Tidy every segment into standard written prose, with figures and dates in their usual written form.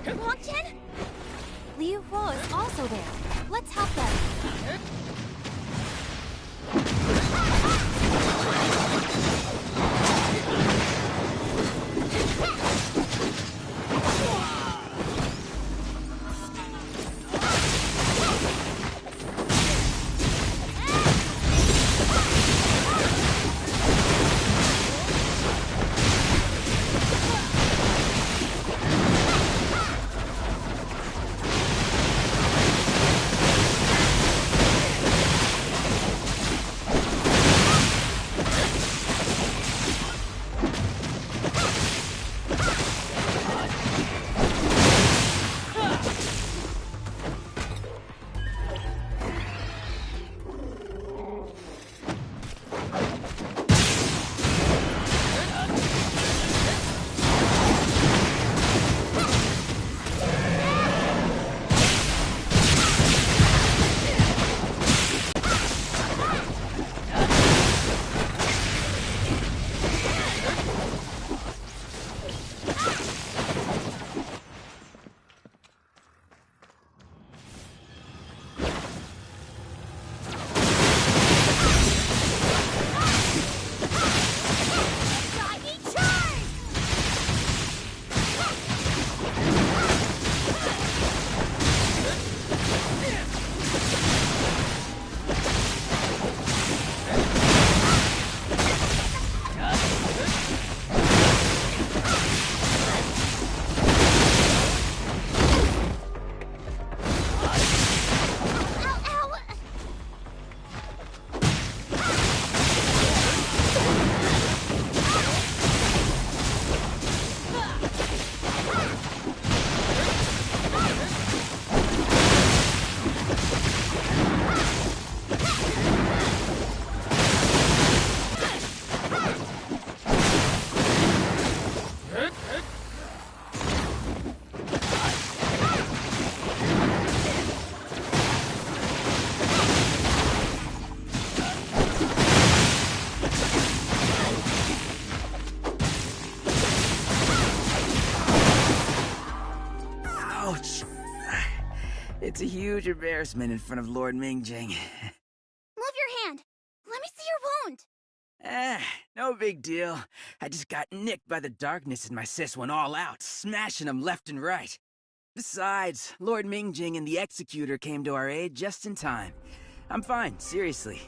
Huang-Chen? Liu Huo is also there. Let's help them. It's a huge embarrassment in front of Lord Mingjing. Move your hand. Let me see your wound. No big deal. I just got nicked by the darkness and my sis went all out, smashing them left and right. Besides, Lord Mingjing and the Executor came to our aid just in time. I'm fine, seriously.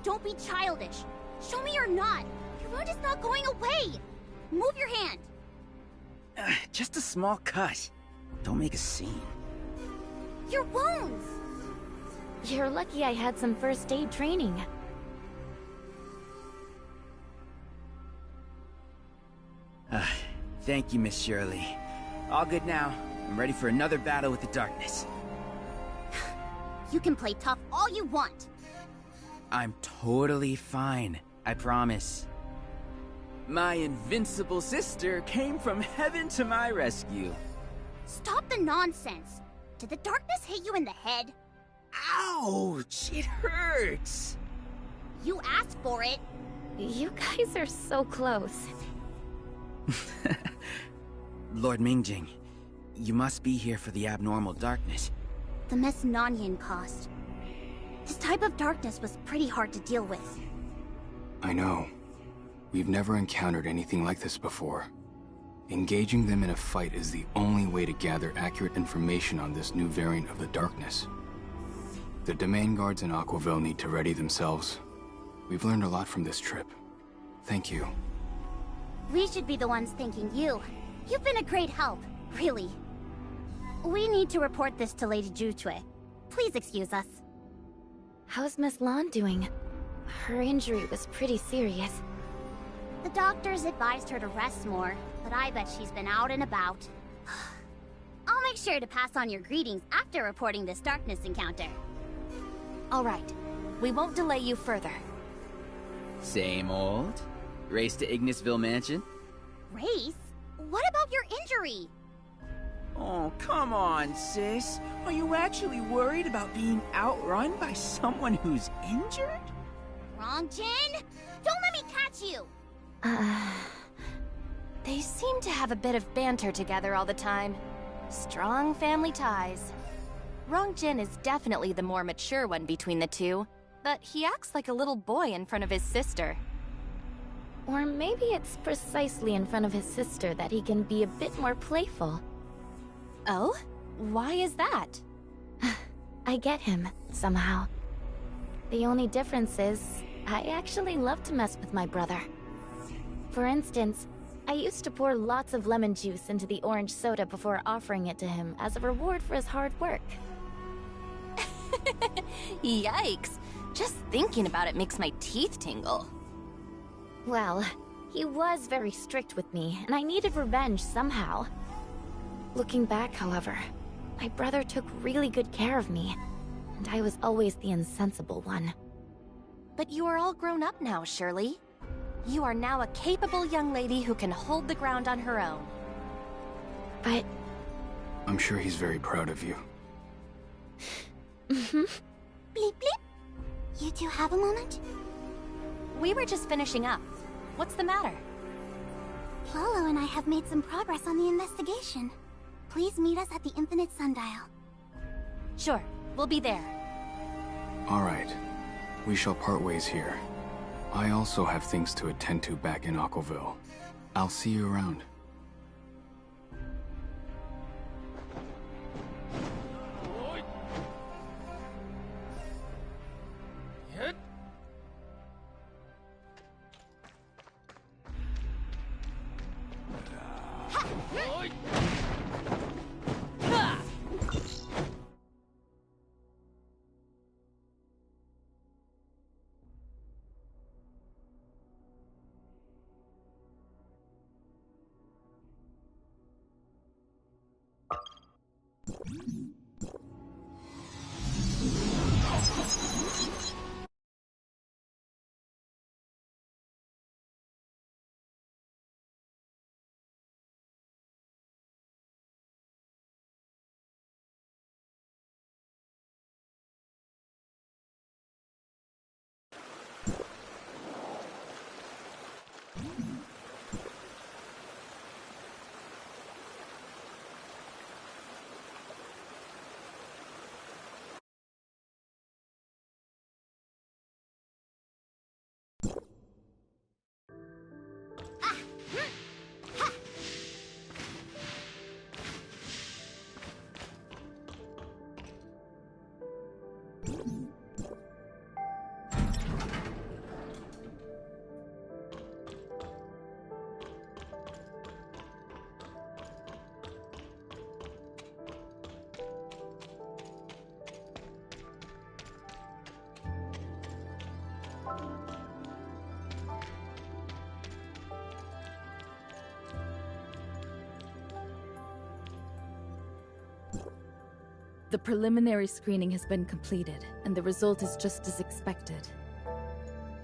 Don't be childish. Show me you're not! Your wound is not going away! Move your hand! Just a small cut. Don't make a scene. Your wounds! You're lucky I had some first aid training. Thank you, Miss Shirley. All good now. I'm ready for another battle with the darkness. You can play tough all you want. I'm totally fine, I promise. My invincible sister came from heaven to my rescue. Stop the nonsense. Did the darkness hit you in the head? Ouch! It hurts! You asked for it. You guys are so close. Lord Mingjing, you must be here for the abnormal darkness. The mess Nanyan caused. This type of darkness was pretty hard to deal with. I know. We've never encountered anything like this before. Engaging them in a fight is the only way to gather accurate information on this new variant of the darkness. The domain guards in Aquaville need to ready themselves. We've learned a lot from this trip. Thank you. We should be the ones thanking you. You've been a great help, really. We need to report this to Lady Jutue. Please excuse us. How's Miss Lan doing? Her injury was pretty serious. The doctors advised her to rest more, but I bet she's been out and about. I'll make sure to pass on your greetings after reporting this darkness encounter. All right. We won't delay you further. Same old? Race to Ignisville Mansion? Race? What about your injury? Oh, come on, sis. Are you actually worried about being outrun by someone who's injured? Rongjin? Don't let me catch you! They seem to have a bit of banter together all the time. Strong family ties. Rongjin is definitely the more mature one between the two, but he acts like a little boy in front of his sister. Or maybe it's precisely in front of his sister that he can be a bit more playful. Oh? Why is that? I get him, somehow. The only difference is, I actually love to mess with my brother. For instance, I used to pour lots of lemon juice into the orange soda before offering it to him as a reward for his hard work. Yikes! Just thinking about it makes my teeth tingle. Well, he was very strict with me, and I needed revenge somehow. Looking back, however, my brother took really good care of me, and I was always the insensible one. But you are all grown up now, Shirley. You are now a capable young lady who can hold the ground on her own. But... I'm sure he's very proud of you. Bleep bleep. You two have a moment? We were just finishing up. What's the matter? Lolo and I have made some progress on the investigation. Please meet us at the Infinite Sundial. Sure, we'll be there. All right. We shall part ways here. I also have things to attend to back in Aquaville. I'll see you around. The preliminary screening has been completed, and the result is just as expected.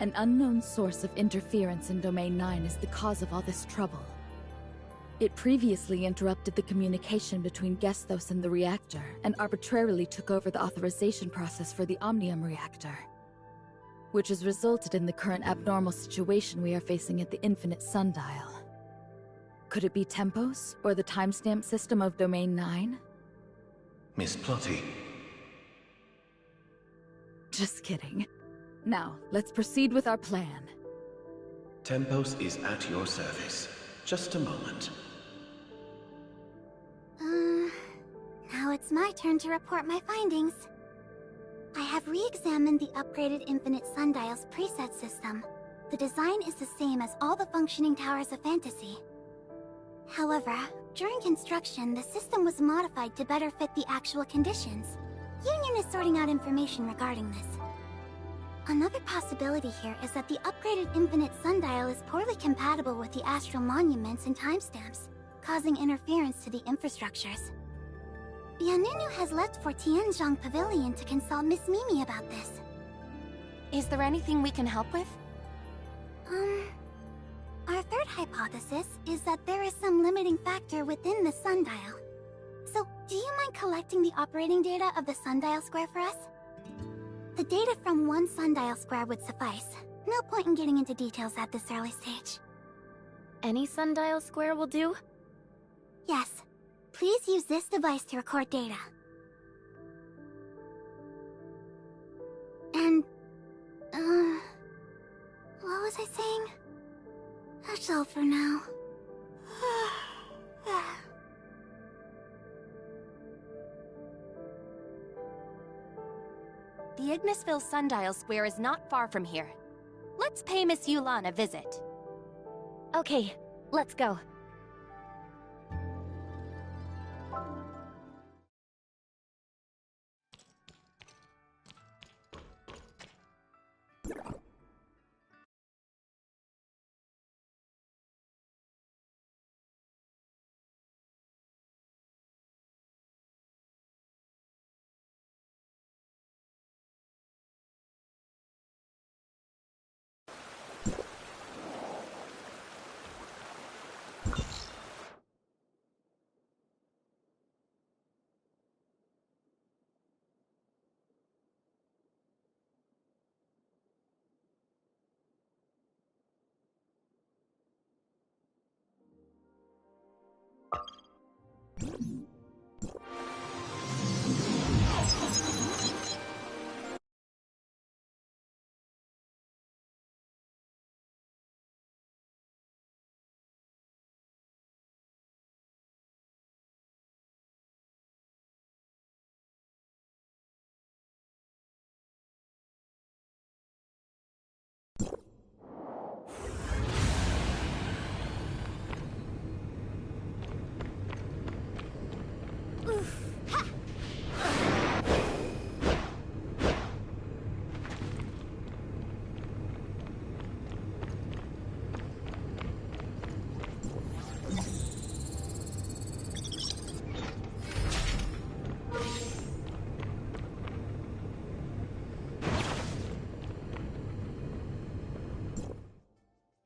An unknown source of interference in Domain 9 is the cause of all this trouble. It previously interrupted the communication between Gestos and the reactor, and arbitrarily took over the authorization process for the Omnium reactor, which has resulted in the current abnormal situation we are facing at the Infinite Sundial. Could it be Tempos, or the timestamp system of Domain 9? Miss Plotty. Just kidding. Now, let's proceed with our plan. Tempos is at your service. Just a moment. Now it's my turn to report my findings. I have re-examined the upgraded Infinite Sundial's preset system. The design is the same as all the functioning towers of Fantasy. However, during construction, the system was modified to better fit the actual conditions. Union is sorting out information regarding this. Another possibility here is that the upgraded Infinite Sundial is poorly compatible with the astral monuments and timestamps, causing interference to the infrastructures. Bianunu has left for Tianzhong Pavilion to consult Miss Mimi about this. Is there anything we can help with? Our third hypothesis is that there is some limiting factor within the sundial. So, do you mind collecting the operating data of the sundial square for us? The data from one sundial square would suffice. No point in getting into details at this early stage. Any sundial square will do? Yes. Please use this device to record data. And... what was I saying? That's all for now. The Ignisville Sundial Square is not far from here. Let's pay Miss Yulan a visit. Okay, let's go.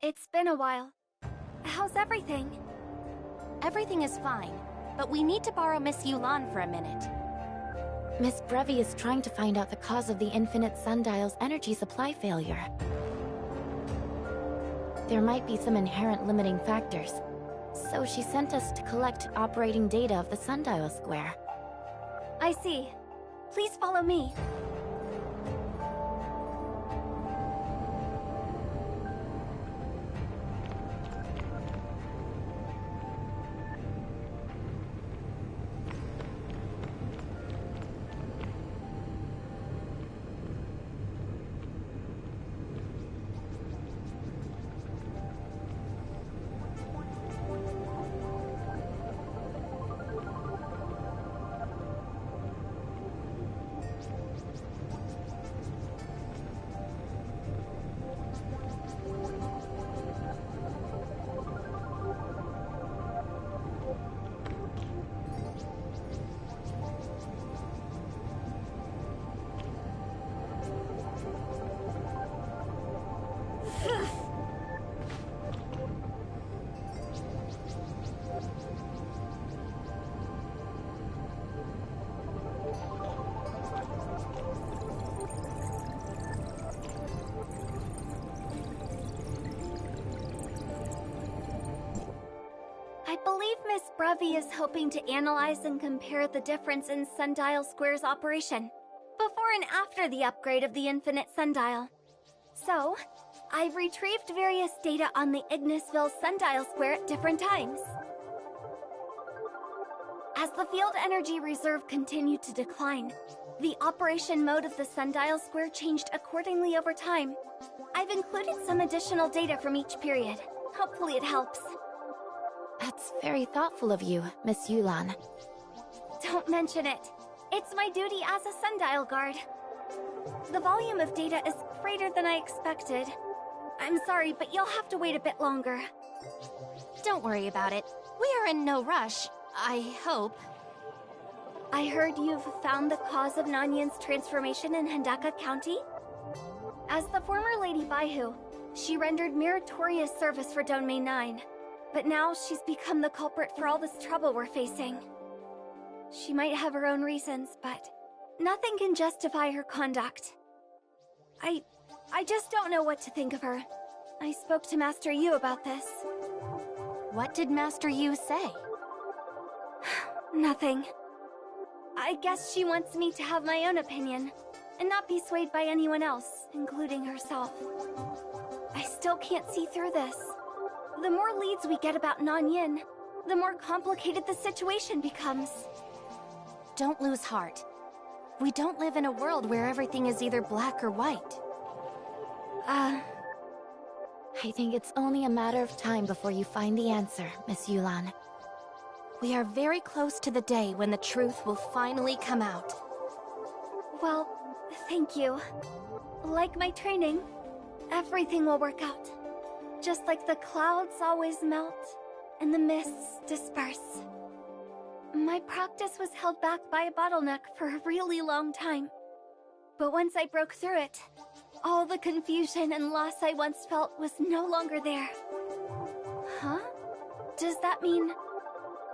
It's been a while. How's everything? Everything is fine, but we need to borrow Miss Yulan for a minute. Miss Brevi is trying to find out the cause of the Infinite Sundial's energy supply failure. There might be some inherent limiting factors, so she sent us to collect operating data of the Sundial Square. I see. Please follow me. believe Miss Brevy is hoping to analyze and compare the difference in Sundial Square's operation before and after the upgrade of the Infinite Sundial. So, I've retrieved various data on the Ignisville Sundial Square at different times. As the field energy reserve continued to decline, the operation mode of the Sundial Square changed accordingly over time. I've included some additional data from each period. Hopefully it helps. That's very thoughtful of you, Miss Yulan. Don't mention it. It's my duty as a Sundial Guard. The volume of data is greater than I expected. I'm sorry, but you'll have to wait a bit longer. Don't worry about it. We are in no rush. I hope. I heard you've found the cause of Nanyin's transformation in Hendaka County? As the former Lady Baihu, she rendered meritorious service for Domain 9. But now she's become the culprit for all this trouble we're facing. She might have her own reasons, but nothing can justify her conduct. I just don't know what to think of her. I spoke to Master Yu about this. What did Master Yu say? Nothing. I guess she wants me to have my own opinion, and not be swayed by anyone else, including herself. I still can't see through this. The more leads we get about Nanyin, the more complicated the situation becomes. Don't lose heart. We don't live in a world where everything is either black or white. I think it's only a matter of time before you find the answer, Miss Yulan. We are very close to the day when the truth will finally come out. Well, thank you. Like my training, everything will work out. Just like the clouds always melt and the mists disperse. My practice was held back by a bottleneck for a really long time. But once I broke through it, all the confusion and loss I once felt was no longer there. Huh? Does that mean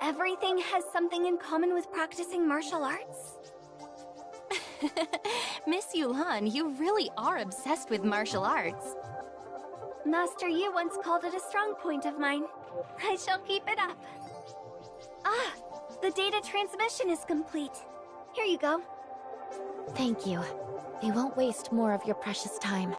everything has something in common with practicing martial arts? Miss Yulan, you really are obsessed with martial arts. Master Yu once called it a strong point of mine. I shall keep it up. Ah, the data transmission is complete. Here you go. Thank you. We won't waste more of your precious time.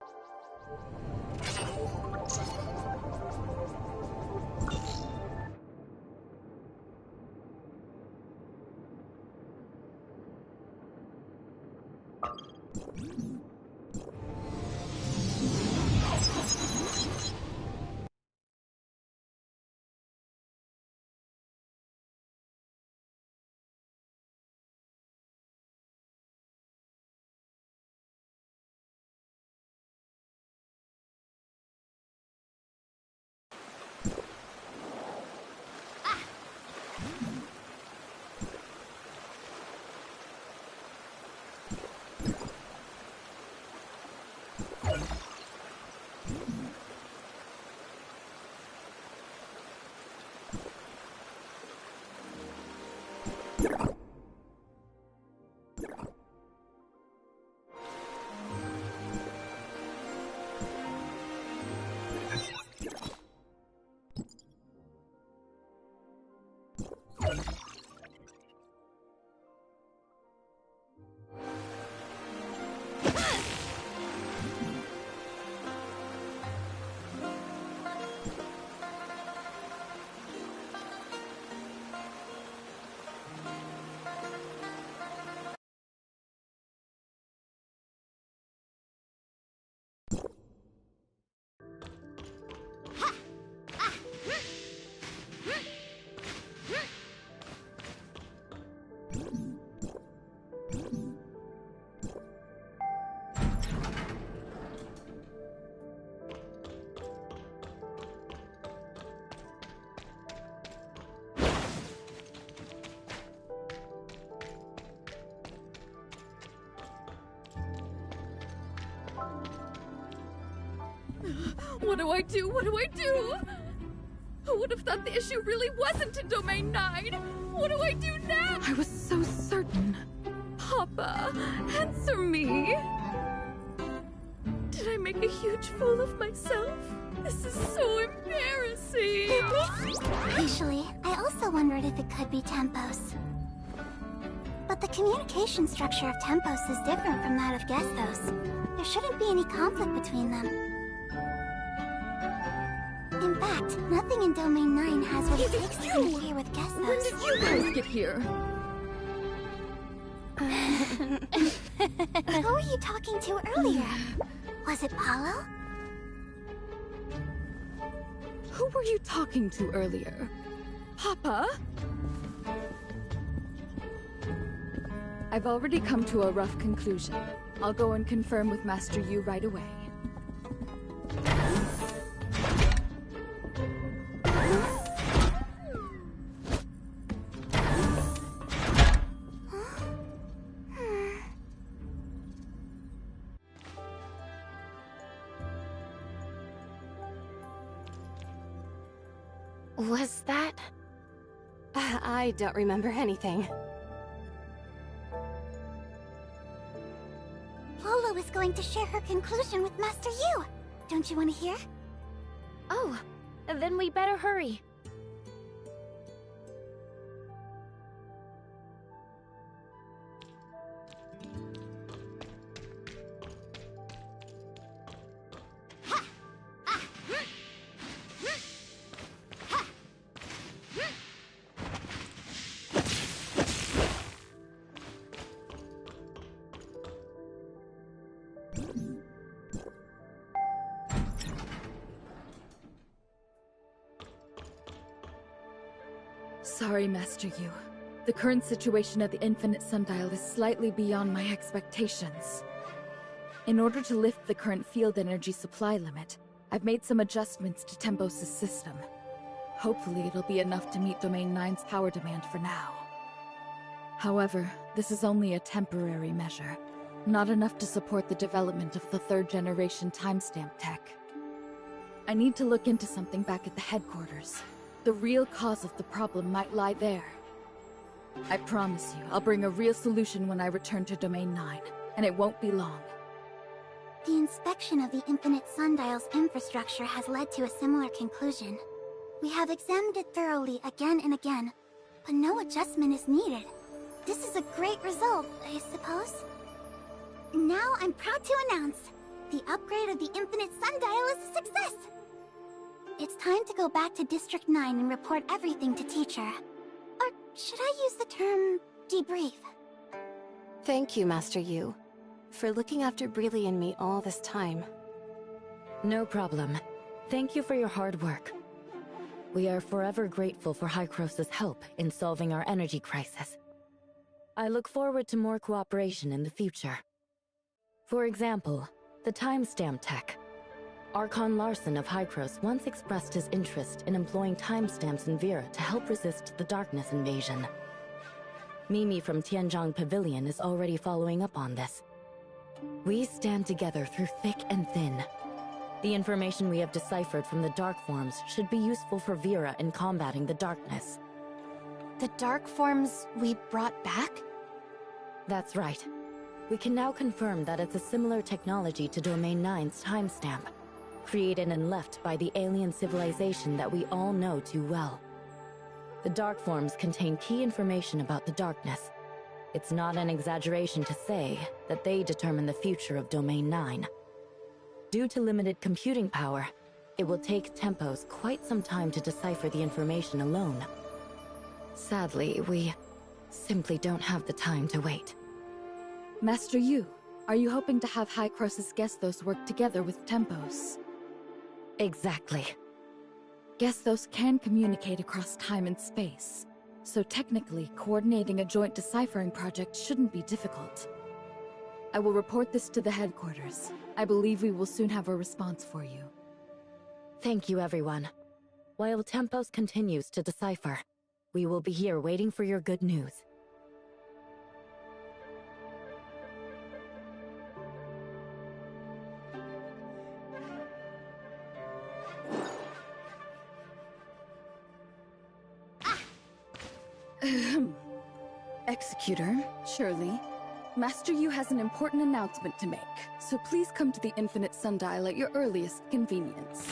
What do I do? What do I do? Who would have thought the issue really wasn't in Domain 9? What do I do now? I was so certain. Papa, answer me. Did I make a huge fool of myself? This is so embarrassing! Actually, I also wondered if it could be Tempos. But the communication structure of Tempos is different from that of Gestos. There shouldn't be any conflict between them. In fact, nothing in Domain 9 has what it takes to interfere with Gestos. When did you guys get here? Who were you talking to earlier? Was it Paulo? Who were you talking to earlier? Papa? I've already come to a rough conclusion. I'll go and confirm with Master Yu right away. Was that? I don't remember anything. Lolo is going to share her conclusion with Master Yu. Don't you want to hear? Oh, then we better hurry. Sorry, Master Yu. The current situation at the Infinite Sundial is slightly beyond my expectations. In order to lift the current field energy supply limit, I've made some adjustments to Tempos' system. Hopefully it'll be enough to meet Domain 9's power demand for now. However, this is only a temporary measure, not enough to support the development of the third-generation timestamp tech. I need to look into something back at the headquarters. The real cause of the problem might lie there. I promise you, I'll bring a real solution when I return to Domain 9, and it won't be long. The inspection of the Infinite Sundial's infrastructure has led to a similar conclusion. We have examined it thoroughly again and again, but no adjustment is needed. This is a great result, I suppose. Now I'm proud to announce, the upgrade of the Infinite Sundial is a success! It's time to go back to District 9 and report everything to Teacher. Or should I use the term debrief? Thank you, Master Yu, for looking after Breely and me all this time. No problem. Thank you for your hard work. We are forever grateful for Hykros' help in solving our energy crisis. I look forward to more cooperation in the future. For example, the timestamp tech. Archon Larson of Hykros once expressed his interest in employing timestamps in Vera to help resist the darkness invasion. Mimi from Tianzhong Pavilion is already following up on this. We stand together through thick and thin. The information we have deciphered from the Dark Forms should be useful for Vera in combating the darkness. The Dark Forms we brought back? That's right. We can now confirm that it's a similar technology to Domain 9's timestamp, created and left by the alien civilization that we all know too well. The Dark Forms contain key information about the darkness. It's not an exaggeration to say that they determine the future of Domain 9. Due to limited computing power, it will take Tempos quite some time to decipher the information alone. Sadly, we simply don't have the time to wait. Master Yu, are you hoping to have Hykros' Gestos work together with Tempos? Exactly. Gestos can communicate across time and space, so technically, coordinating a joint deciphering project shouldn't be difficult. I will report this to the headquarters. I believe we will soon have a response for you. Thank you, everyone. While Tempos continues to decipher, we will be here waiting for your good news. Executor, Shirley, Master Yu has an important announcement to make, so please come to the Infinite Sundial at your earliest convenience.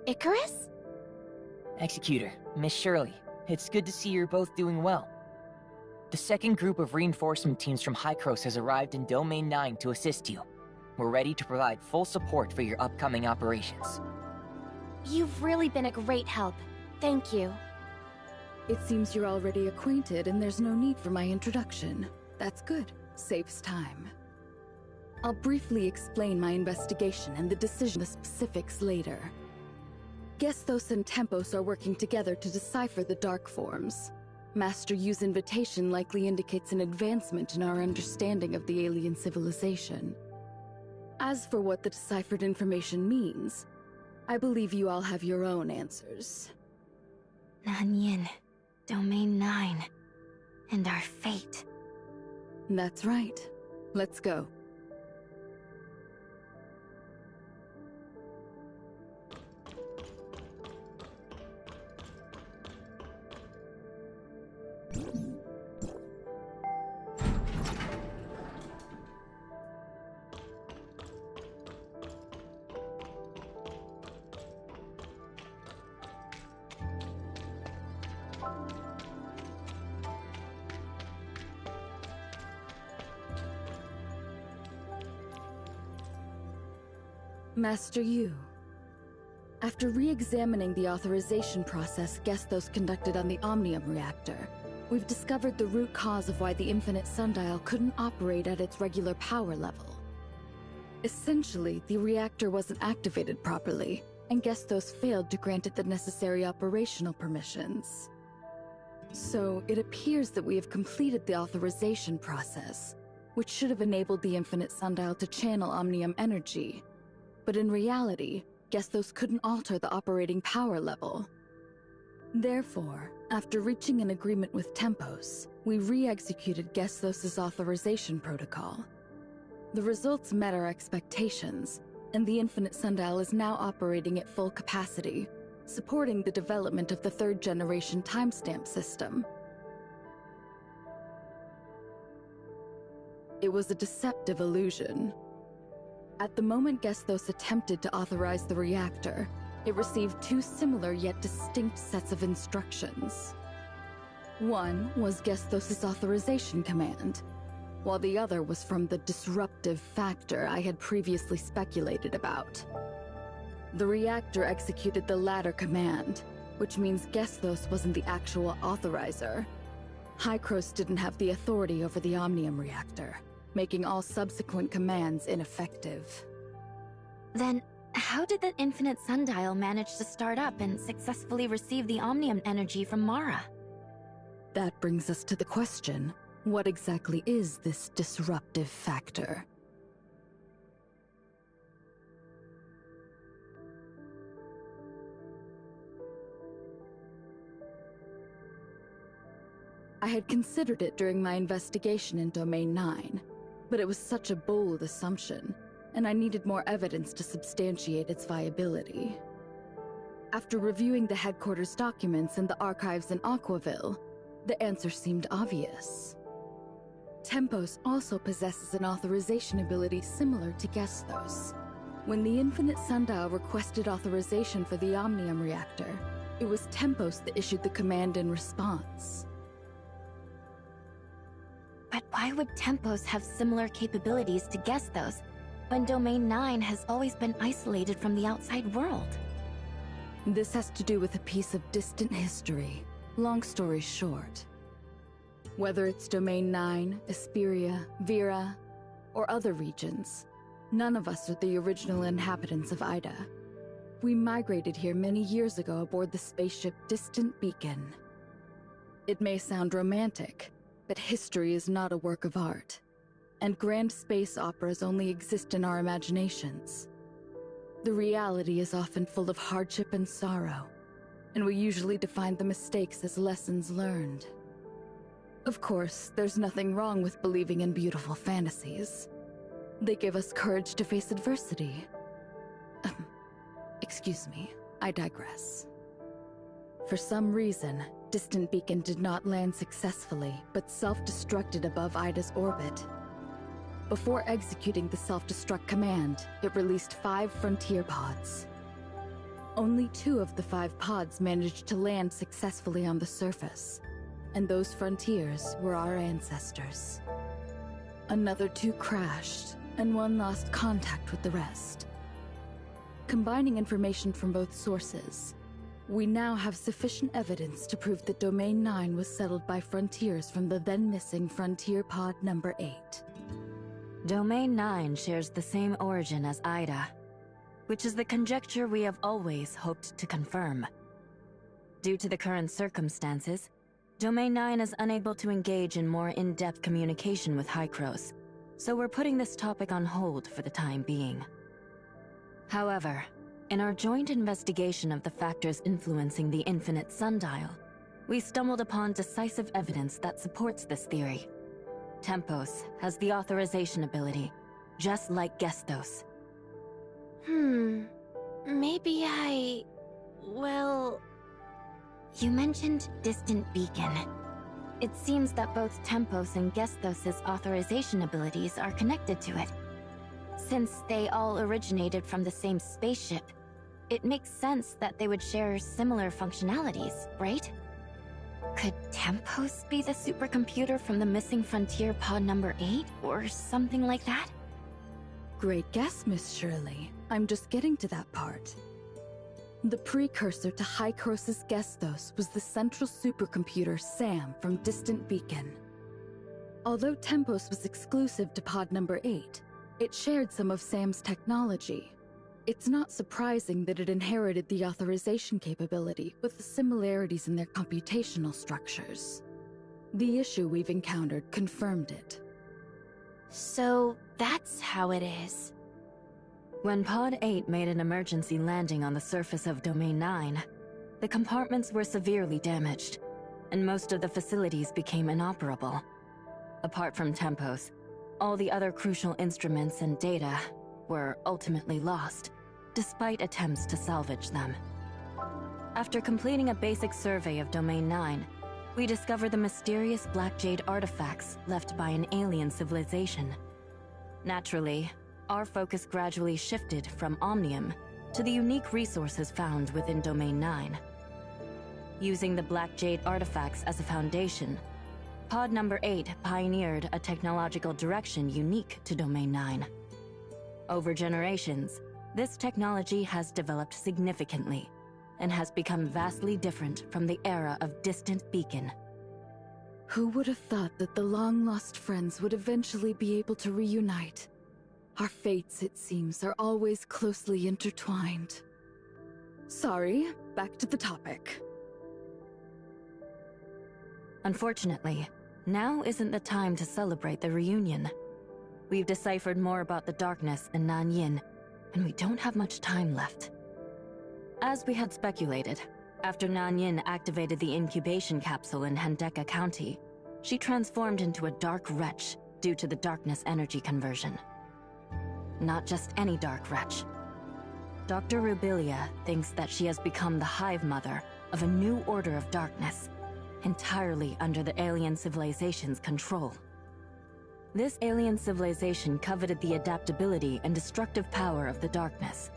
Icarus? Executor, Miss Shirley, it's good to see you're both doing well. The second group of reinforcement teams from Hykros has arrived in Domain 9 to assist you. We're ready to provide full support for your upcoming operations. You've really been a great help. Thank you. It seems you're already acquainted and there's no need for my introduction. That's good. Saves time. I'll briefly explain my investigation and the decision, the specifics later. Gesthos and Tempos are working together to decipher the Dark Forms. Master Yu's invitation likely indicates an advancement in our understanding of the alien civilization. As for what the deciphered information means, I believe you all have your own answers. Nanyin, Domain 9, and our fate. That's right. Let's go. Master Yu. After re-examining the authorization process Gesthos conducted on the Omnium reactor, we've discovered the root cause of why the Infinite Sundial couldn't operate at its regular power level. Essentially, the reactor wasn't activated properly, and Gesthos failed to grant it the necessary operational permissions. So, it appears that we have completed the authorization process, which should have enabled the Infinite Sundial to channel Omnium energy. But in reality, Gesthos couldn't alter the operating power level. Therefore, after reaching an agreement with Tempos, we re-executed Gesthos' authorization protocol. The results met our expectations, and the Infinite Sundial is now operating at full capacity, supporting the development of the third-generation timestamp system. It was a deceptive illusion. At the moment Gesthos attempted to authorize the reactor, it received two similar yet distinct sets of instructions. One was Gesthos' authorization command, while the other was from the disruptive factor I had previously speculated about. The reactor executed the latter command, which means Gesthos wasn't the actual authorizer. Hykros didn't have the authority over the Omnium reactor, making all subsequent commands ineffective. Then, how did the Infinite Sundial manage to start up and successfully receive the Omnium energy from Mara? That brings us to the question, what exactly is this disruptive factor? I had considered it during my investigation in Domain 9, but it was such a bold assumption, and I needed more evidence to substantiate its viability. After reviewing the headquarters documents and the archives in Aquaville, the answer seemed obvious. Tempos also possesses an authorization ability similar to Gesthos. When the Infinite Sundial requested authorization for the Omnium reactor, It was Tempos that issued the command in response. But why would Tempos have similar capabilities to Gestos, when Domain 9 has always been isolated from the outside world? This has to do with a piece of distant history. Long story short. Whether it's Domain 9, Esperia, Vera, or other regions, none of us are the original inhabitants of Ida. We migrated here many years ago aboard the spaceship Distant Beacon. It may sound romantic, but history is not a work of art, and grand space operas only exist in our imaginations. The reality is often full of hardship and sorrow, and we usually define the mistakes as lessons learned. Of course, there's nothing wrong with believing in beautiful fantasies. They give us courage to face adversity. Excuse me, I digress. For some reason, Distant Beacon did not land successfully, but self-destructed above Ida's orbit. Before executing the self-destruct command, it released 5 frontier pods. Only 2 of the 5 pods managed to land successfully on the surface, and those frontiers were our ancestors. Another 2 crashed, and 1 lost contact with the rest. Combining information from both sources, we now have sufficient evidence to prove that Domain 9 was settled by frontiers from the then-missing Frontier Pod number 8. Domain 9 shares the same origin as Ida, which is the conjecture we have always hoped to confirm. Due to the current circumstances, Domain 9 is unable to engage in more in-depth communication with Hykros, so we're putting this topic on hold for the time being. However, in our joint investigation of the factors influencing the infinite sundial, we stumbled upon decisive evidence that supports this theory. Tempos has the authorization ability, just like Gestos. Maybe well... You mentioned Distant Beacon. It seems that both Tempos and Gestos' authorization abilities are connected to it. Since they all originated from the same spaceship, it makes sense that they would share similar functionalities, right? Could Tempos be the supercomputer from the missing Frontier Pod number 8, or something like that? Great guess, Miss Shirley. I'm just getting to that part. The precursor to Hykros' Gestos was the central supercomputer SAM from Distant Beacon. Although Tempos was exclusive to Pod number 8, it shared some of SAM's technology. It's not surprising that it inherited the authorization capability with the similarities in their computational structures. The issue we've encountered confirmed it. So that's how it is. When Pod 8 made an emergency landing on the surface of Domain 9, the compartments were severely damaged, and most of the facilities became inoperable. Apart from Tempos, all the other crucial instruments and data were ultimately lost, despite attempts to salvage them. After completing a basic survey of Domain 9, we discovered the mysterious Black Jade artifacts left by an alien civilization. Naturally, our focus gradually shifted from Omnium to the unique resources found within Domain 9. Using the Black Jade artifacts as a foundation, Pod number 8 pioneered a technological direction unique to Domain 9. Over generations, this technology has developed significantly and has become vastly different from the era of Distant Beacon. Who would have thought that the long-lost friends would eventually be able to reunite? Our fates, it seems, are always closely intertwined. Sorry, back to the topic. Unfortunately, now isn't the time to celebrate the reunion. We've deciphered more about the darkness and Nanyin, and we don't have much time left. As we had speculated, after Nanyin activated the incubation capsule in Hendeka County, she transformed into a dark wretch due to the darkness energy conversion. Not just any dark wretch. Dr. Rubilia thinks that she has become the hive mother of a new order of darkness, entirely under the alien civilization's control. This alien civilization coveted the adaptability and destructive power of the darkness.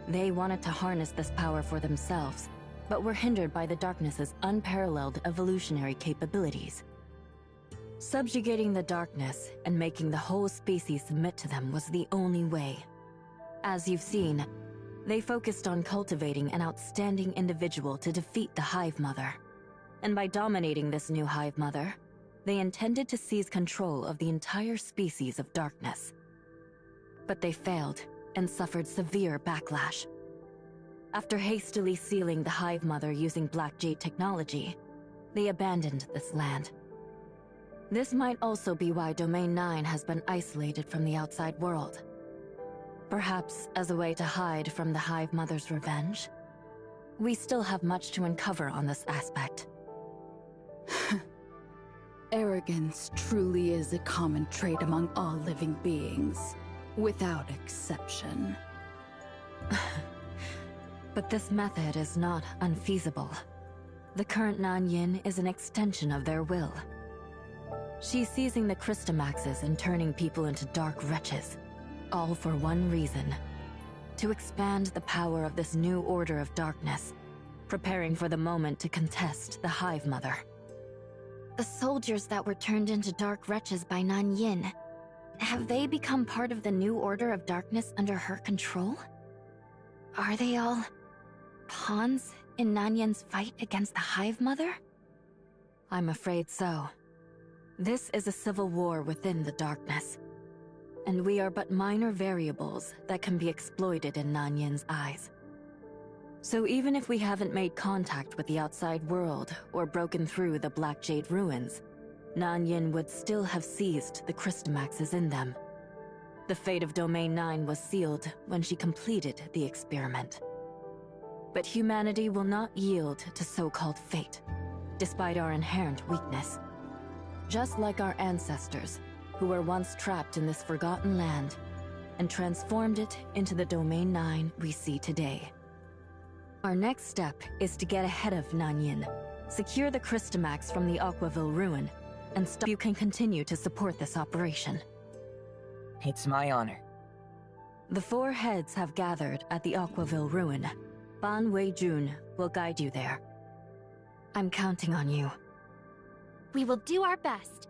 They wanted to harness this power for themselves, but were hindered by the darkness's unparalleled evolutionary capabilities. Subjugating the darkness and making the whole species submit to them was the only way. As you've seen, they focused on cultivating an outstanding individual to defeat the Hive Mother. And by dominating this new Hive Mother, they intended to seize control of the entire species of darkness. But they failed and suffered severe backlash. After hastily sealing the Hive Mother using Black Jade technology, they abandoned this land. This might also be why Domain 9 has been isolated from the outside world. Perhaps as a way to hide from the Hive Mother's revenge? We still have much to uncover on this aspect. Arrogance truly is a common trait among all living beings, without exception. But this method is not unfeasible. The current Nanyin is an extension of their will. She's seizing the Crystamaxes and turning people into dark wretches, all for one reason: to expand the power of this new order of darkness, preparing for the moment to contest the Hive Mother. The soldiers that were turned into dark wretches by Nanyin, have they become part of the new order of darkness under her control? Are they all pawns in Nanyin's fight against the Hive Mother? I'm afraid so. This is a civil war within the darkness, and we are but minor variables that can be exploited in Nanyin's eyes. So even if we haven't made contact with the outside world or broken through the Black Jade ruins, Nanyin would still have seized the Crystamaxes in them. The fate of Domain 9 was sealed when she completed the experiment. But humanity will not yield to so-called fate, despite our inherent weakness. Just like our ancestors, who were once trapped in this forgotten land, and transformed it into the Domain 9 we see today. Our next step is to get ahead of Nanyin, secure the Crystamax from the Aquaville ruin, and stop. You can continue to support this operation. It's my honor. The four heads have gathered at the Aquaville ruin. Ban Wei-jun will guide you there. I'm counting on you. We will do our best.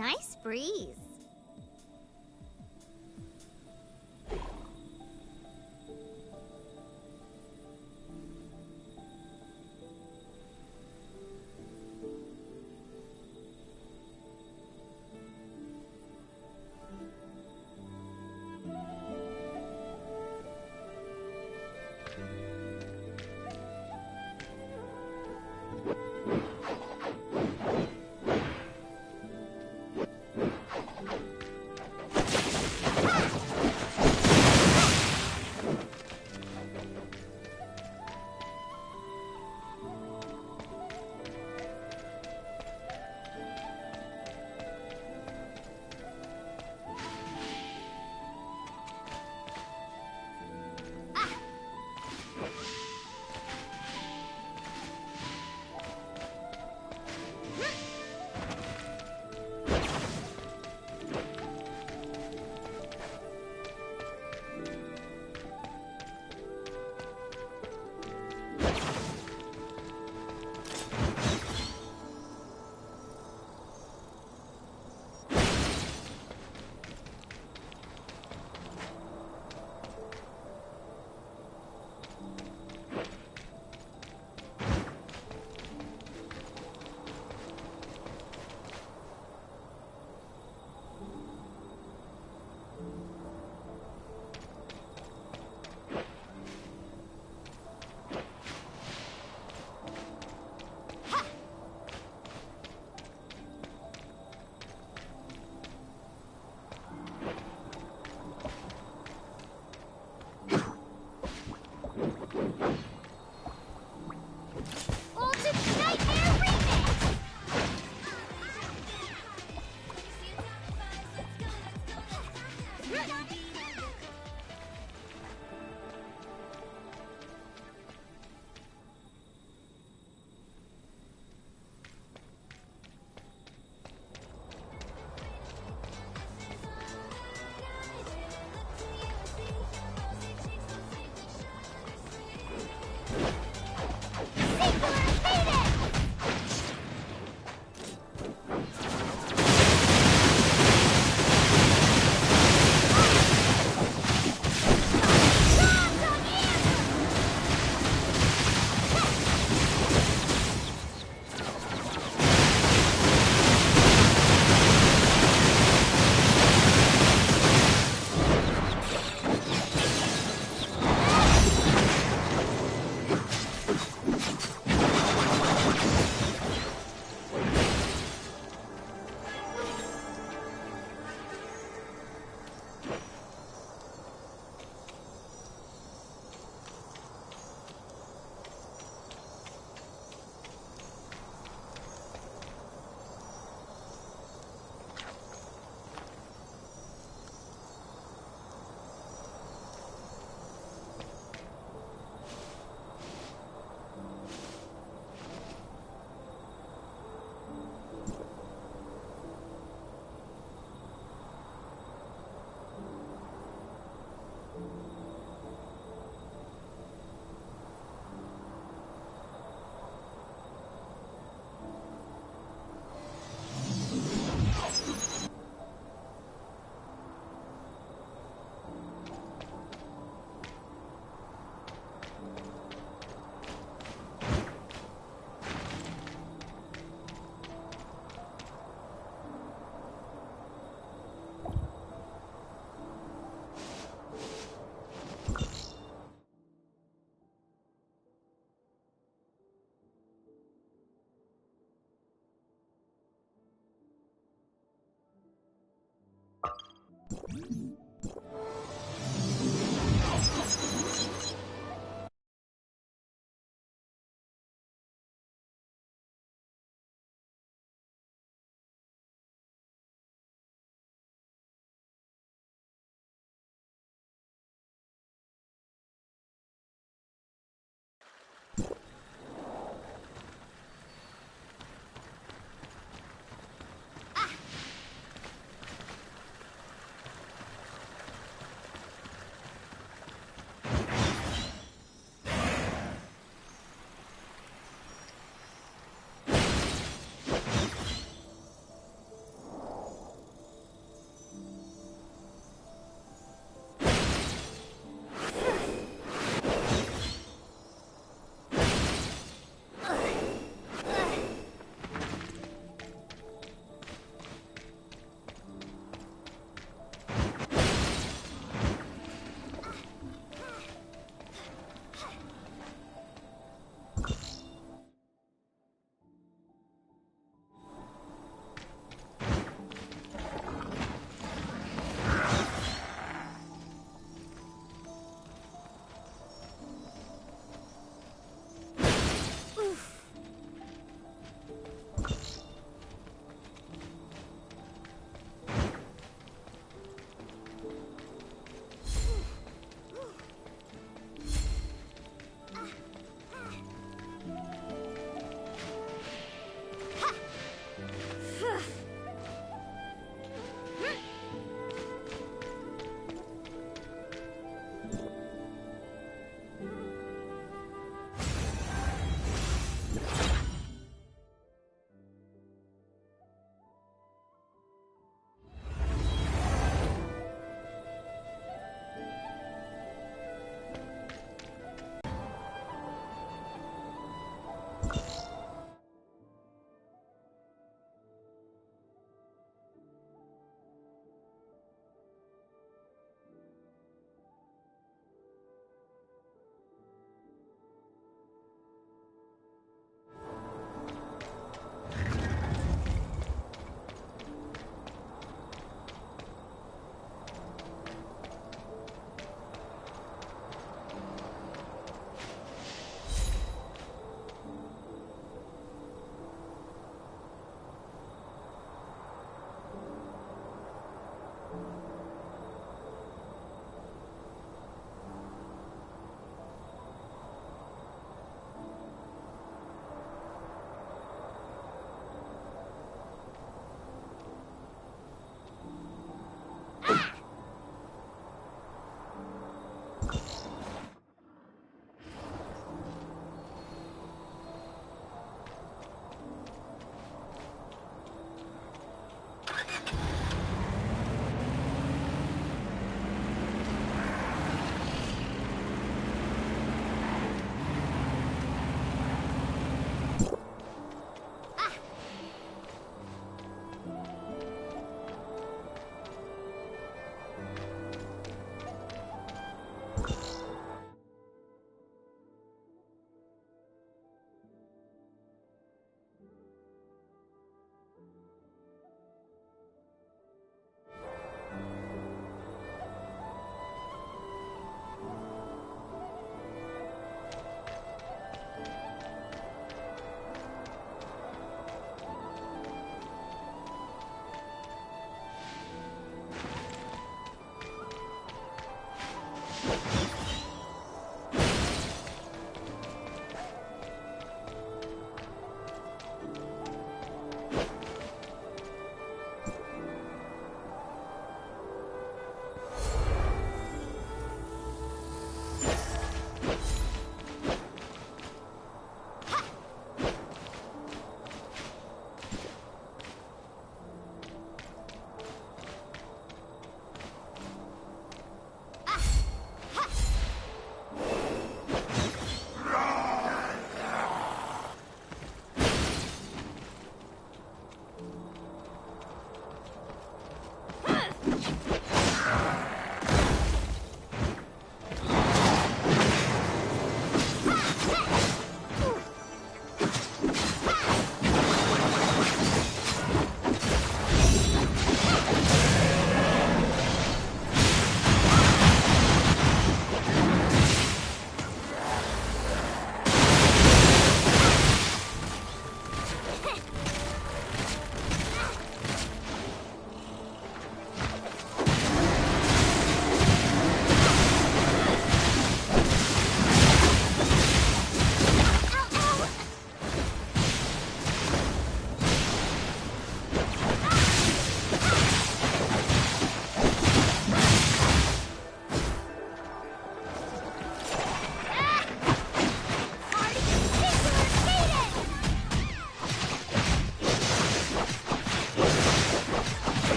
Nice breeze.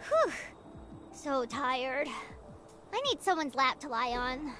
Whew. So tired. I need someone's lap to lie on.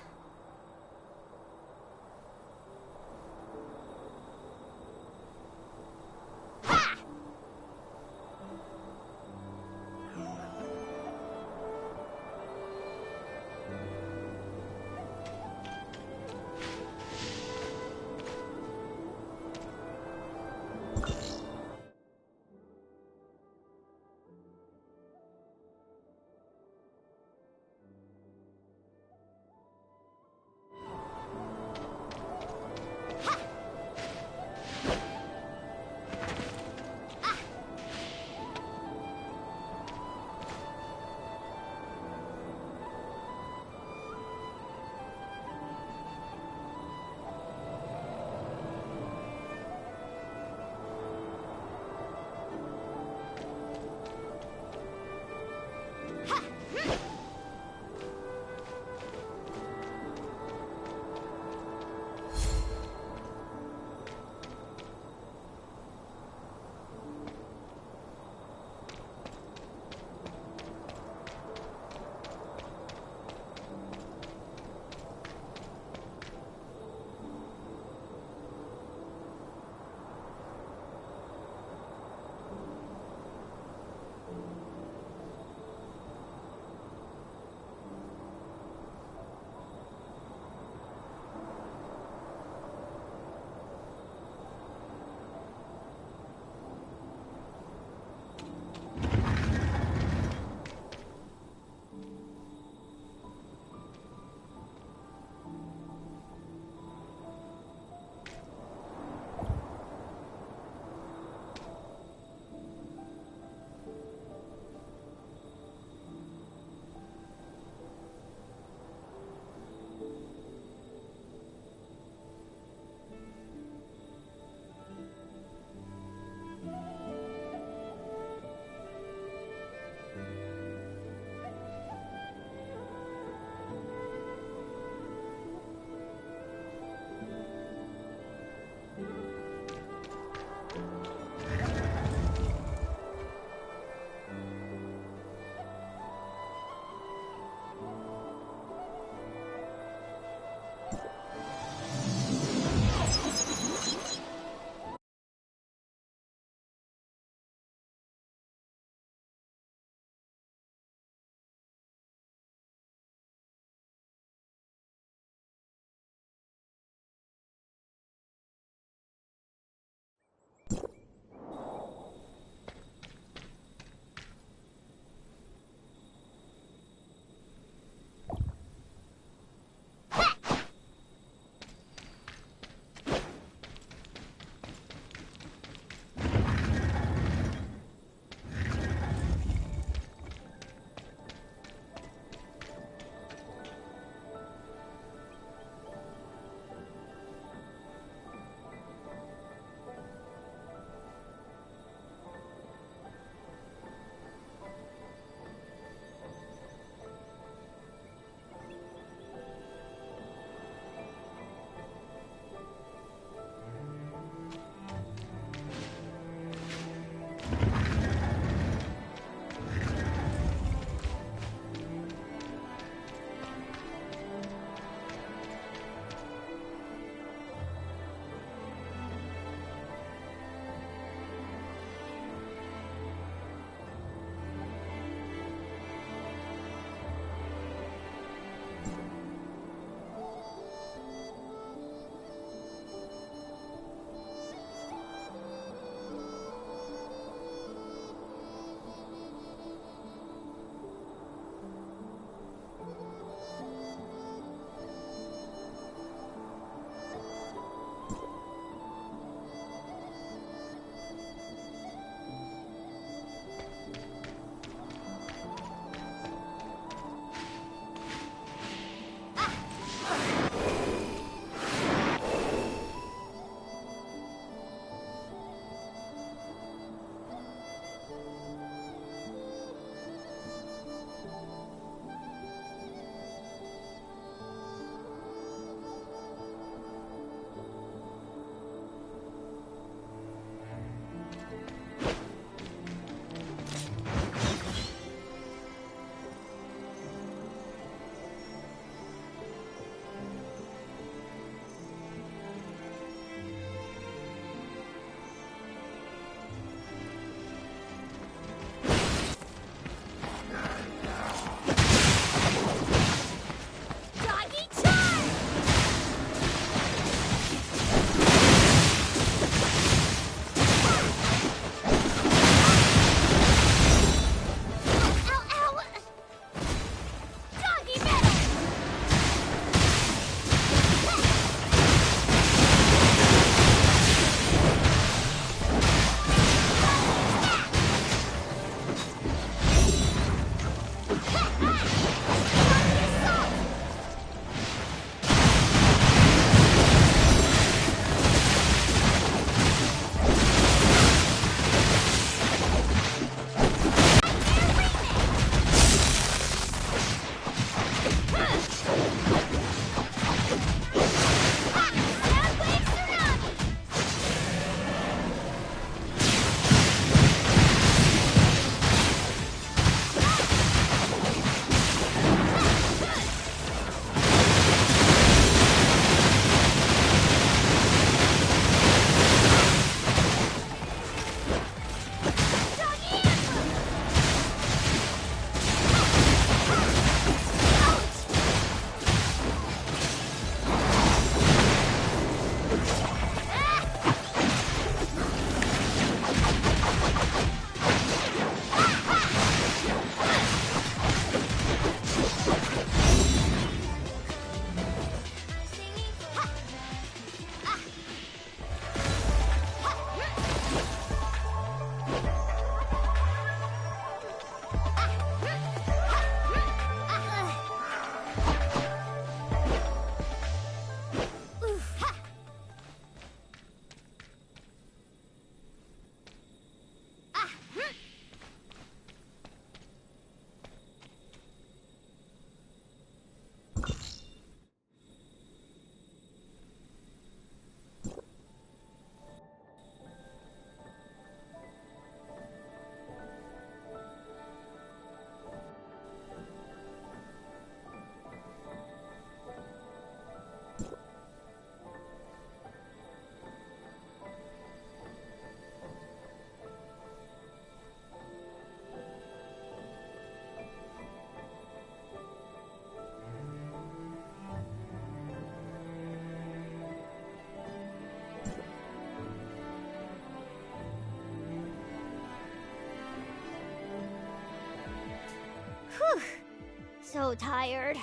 so tired.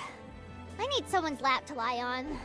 I need someone's lap to lie on.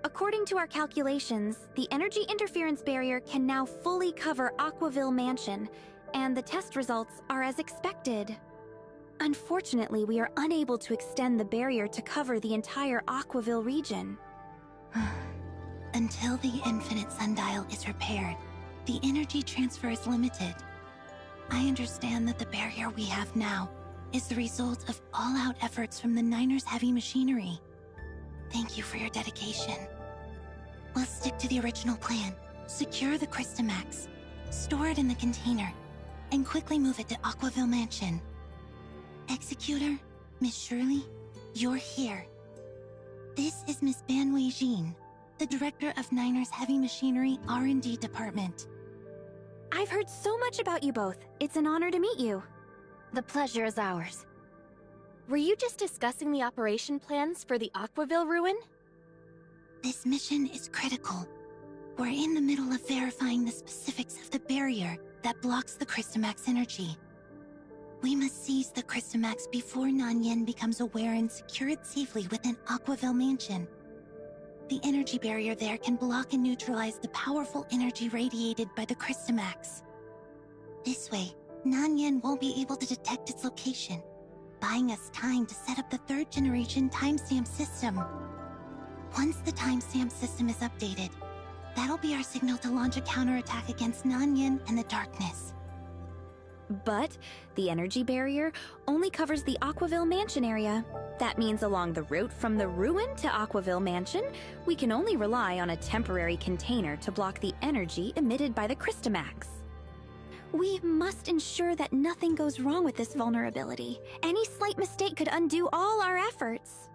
According to our calculations, the energy interference barrier can now fully cover Aquaville Mansion, and the test results are as expected. Unfortunately, we are unable to extend the barrier to cover the entire Aquaville region. Until the Infinite Sundial is repaired, the energy transfer is limited. I understand that the barrier we have now is the result of all-out efforts from the Niners' heavy machinery. Thank you for your dedication. We'll stick to the original plan. Secure the Crystamax, store it in the container, and quickly move it to Aquaville Mansion. Executor, Miss Shirley, you're here. This is Miss Ban Wei Jin, the director of Niners Heavy Machinery R&D Department. I've heard so much about you both. It's an honor to meet you. The pleasure is ours. Were you just discussing the operation plans for the Aquaville ruin? This mission is critical. We're in the middle of verifying the specifics of the barrier that blocks the Crystamax energy. We must seize the Crystamax before Nanyan becomes aware and secure it safely within Aquaville Mansion. The energy barrier there can block and neutralize the powerful energy radiated by the Crystamax. This way, Nanyan won't be able to detect its location, buying us time to set up the third-generation timestamp system. Once the timestamp system is updated, that'll be our signal to launch a counterattack against Nanyan and the Darkness. But the energy barrier only covers the Aquaville Mansion area. That means along the route from the ruin to Aquaville Mansion, we can only rely on a temporary container to block the energy emitted by the Crystamax. We must ensure that nothing goes wrong with this vulnerability. Any slight mistake could undo all our efforts.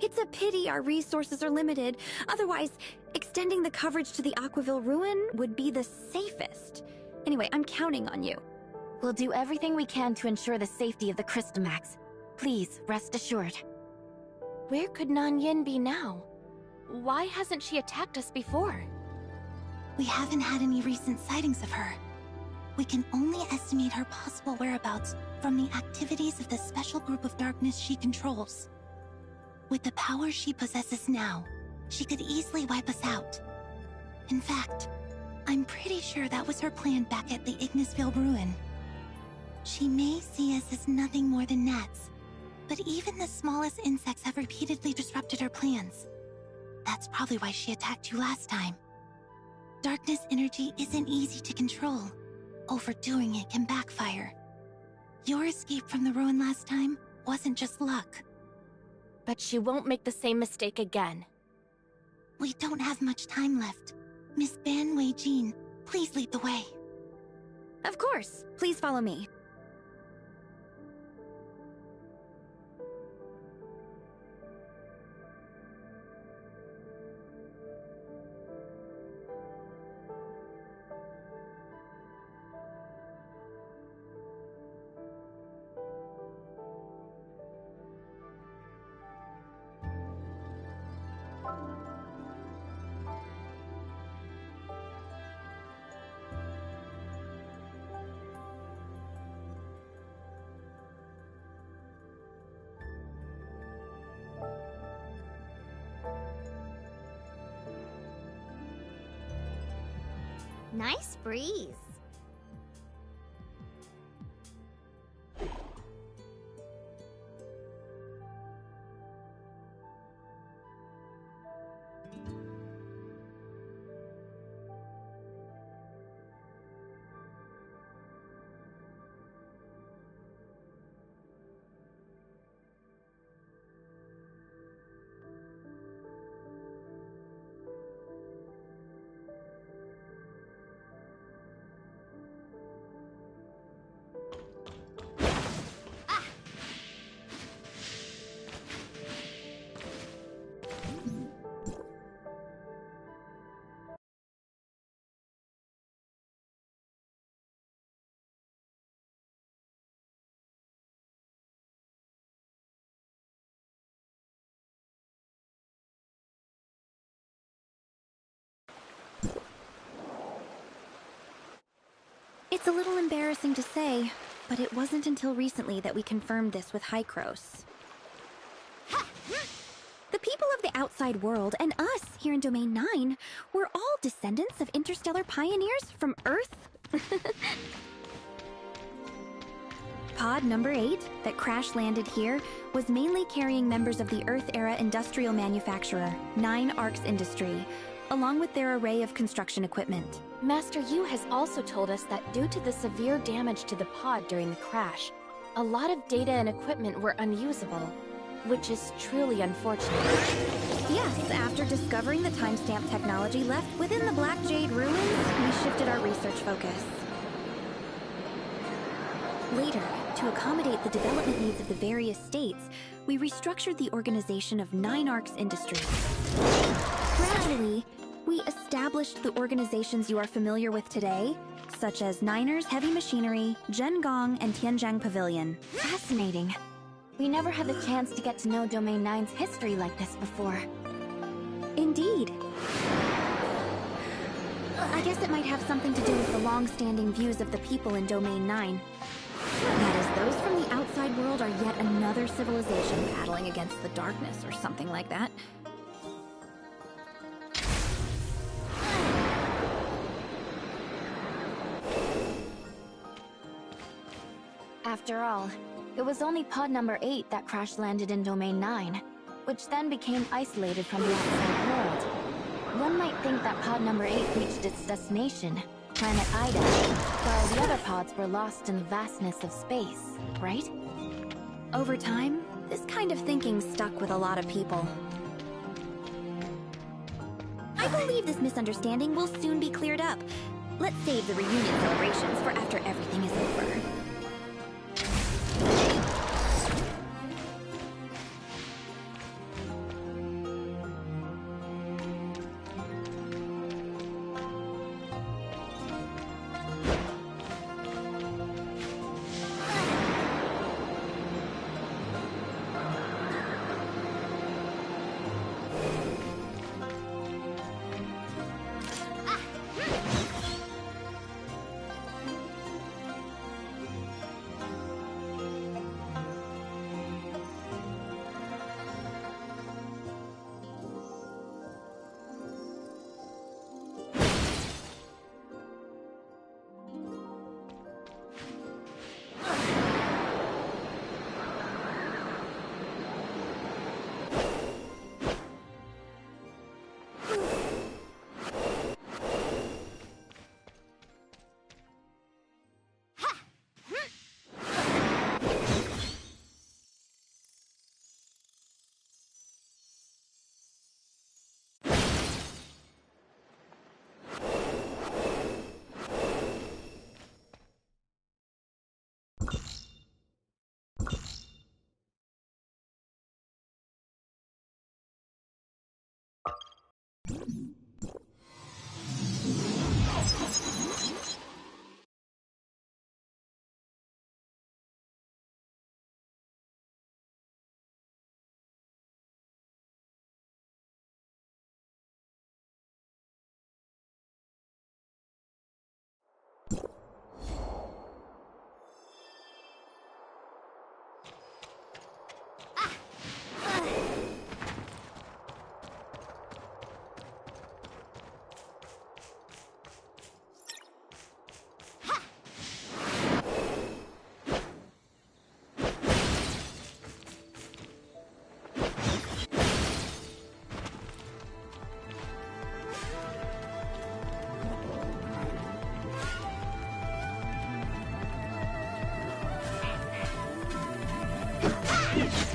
It's a pity our resources are limited. Otherwise, extending the coverage to the Aquaville ruin would be the safest. Anyway, I'm counting on you. We'll do everything we can to ensure the safety of the Crystamax. Please, rest assured. Where could Nan Yin be now? Why hasn't she attacked us before? We haven't had any recent sightings of her. We can only estimate her possible whereabouts from the activities of the special group of darkness she controls. With the power she possesses now, she could easily wipe us out. In fact, I'm pretty sure that was her plan back at the Ignisville ruin. She may see us as nothing more than gnats, but even the smallest insects have repeatedly disrupted her plans. That's probably why she attacked you last time. Darkness energy isn't easy to control. Overdoing it can backfire. Your escape from the ruin last time wasn't just luck. But she won't make the same mistake again. We don't have much time left. Miss Ban Wei Jin, please lead the way. Of course. Please follow me. Nice breeze. It's a little embarrassing to say, but it wasn't until recently that we confirmed this with Hykros. The people of the outside world and us here in Domain 9 were all descendants of interstellar pioneers from Earth. Pod number 8 that crash-landed here was mainly carrying members of the Earth-era industrial manufacturer, 9 Arcs Industry, along with their array of construction equipment. Master Yu has also told us that due to the severe damage to the pod during the crash, a lot of data and equipment were unusable, which is truly unfortunate. Yes, after discovering the timestamp technology left within the Black Jade ruins, we shifted our research focus. Later, to accommodate the development needs of the various states, we restructured the organization of 9 Arcs Industries. Gradually, we established the organizations you are familiar with today, such as Niners Heavy Machinery, Zhengong, and Tianjiang Pavilion. Fascinating. We never had the chance to get to know Domain 9's history like this before. Indeed. I guess it might have something to do with the long-standing views of the people in Domain 9. That is, those from the outside world are yet another civilization battling against the darkness or something like that. After all, it was only pod number 8 that crash-landed in Domain 9, which then became isolated from the outside world. One might think that pod number 8 reached its destination, planet Ida, while the other pods were lost in the vastness of space, right? Over time, this kind of thinking stuck with a lot of people. I believe this misunderstanding will soon be cleared up. Let's save the reunion celebrations for after everything is over.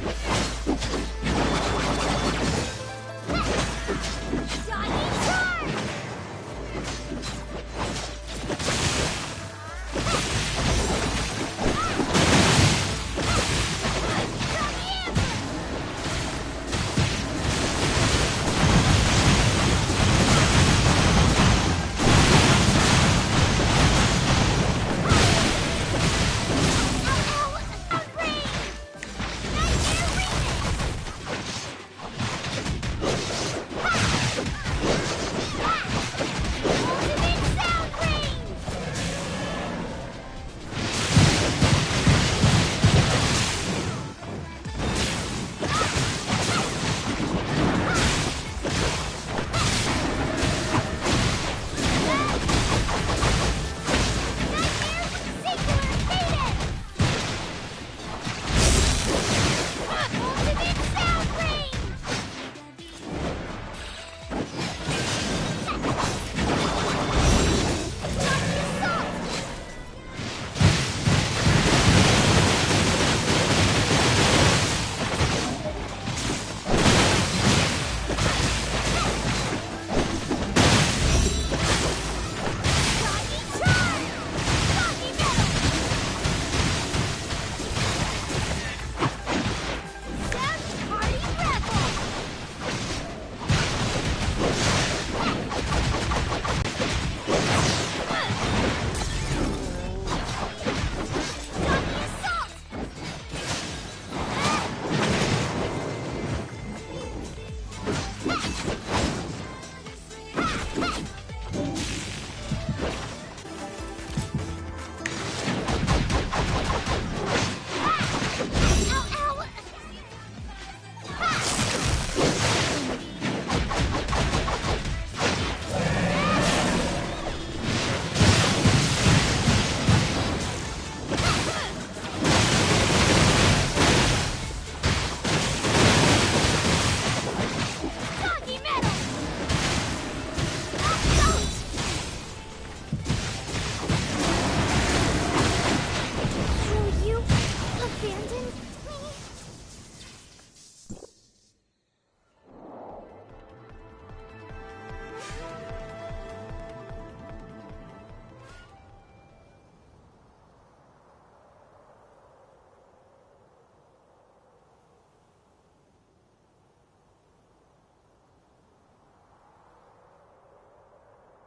Ugh.